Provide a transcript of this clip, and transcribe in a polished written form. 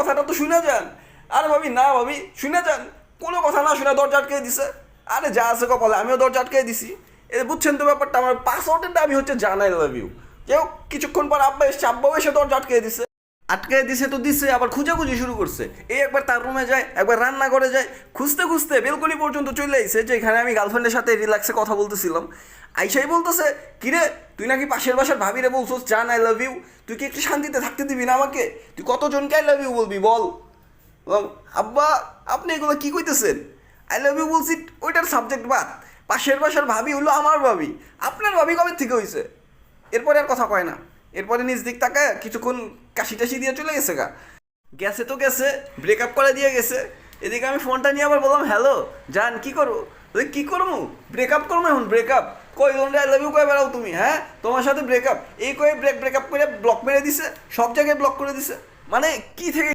কথাটা তো শুনে যান। আরে ভাবি না ভাবি, শুনে যান। কোনো কথা না শুনে দরজা আটকে দিছে। আরে যা আছে কপালে, আমিও দরজা আটকে দিছি। এ বুঝছেন তো ব্যাপারটা, আমার পাসওয়ার্ডের দামি হচ্ছে জান আই লাভ ইউ। কেউ কিছুক্ষণ পর আব্বা এসছে, আব্বাও এসে দরজা আটকে দিছে। আটকে দিছে তো দিছে, আবার খুঁজাখুঁজি শুরু করছে। এই একবার তার রুমে যায়, একবার রান্না করে যায়, খুঁজতে খুঁজতে বেলকনি পর্যন্ত চলে আইছে, যেখানে আমি গার্লফ্রেন্ডের সাথে রিল্যাক্সে কথা বলতেছিলাম। আইসাই বলতেছে, কিরে তুই নাকি পাশের বাসার ভাবিরে বলছোস জান আই লাভ ইউ, তুই কি একটু শান্তিতে থাকতে দিবি না আমাকে? তুই কতজনকে আই লাভ ইউ বলবি বল? বললাম, আব্বা আপনি এগুলো কি কইতেছেন? আই লাভ ইউ বলছি, ওইটার সাবজেক্ট বাদ। পাশের বাসার ভাবি হলো আমার ভাবি, আপনার ভাবি কবে থেকে হয়েছে? এরপরে আর কথা কয় না। এরপরে নিজ দিক তাকায় কিছুক্ষণ কাশি টাশি দিয়ে চলে গেছে গা। গেছে তো গেছে, ব্রেকআপ করে দিয়ে গেছে। এদিকে আমি ফোনটা নিয়ে আবার বললাম, হ্যালো জান কি করো? তুই কি করবো? ব্রেকআপ করবো এখন, ব্রেকআপ? কই তোমরা আই লাভ ইউ কয়ে বেড়াও তুমি, হ্যাঁ? তোমার সাথে ব্রেকআপ এই কয়ে ব্রেকআপ করে ব্লক মেরে দিছে, সব জায়গায় ব্লক করে দিছে। মানে কি থেকে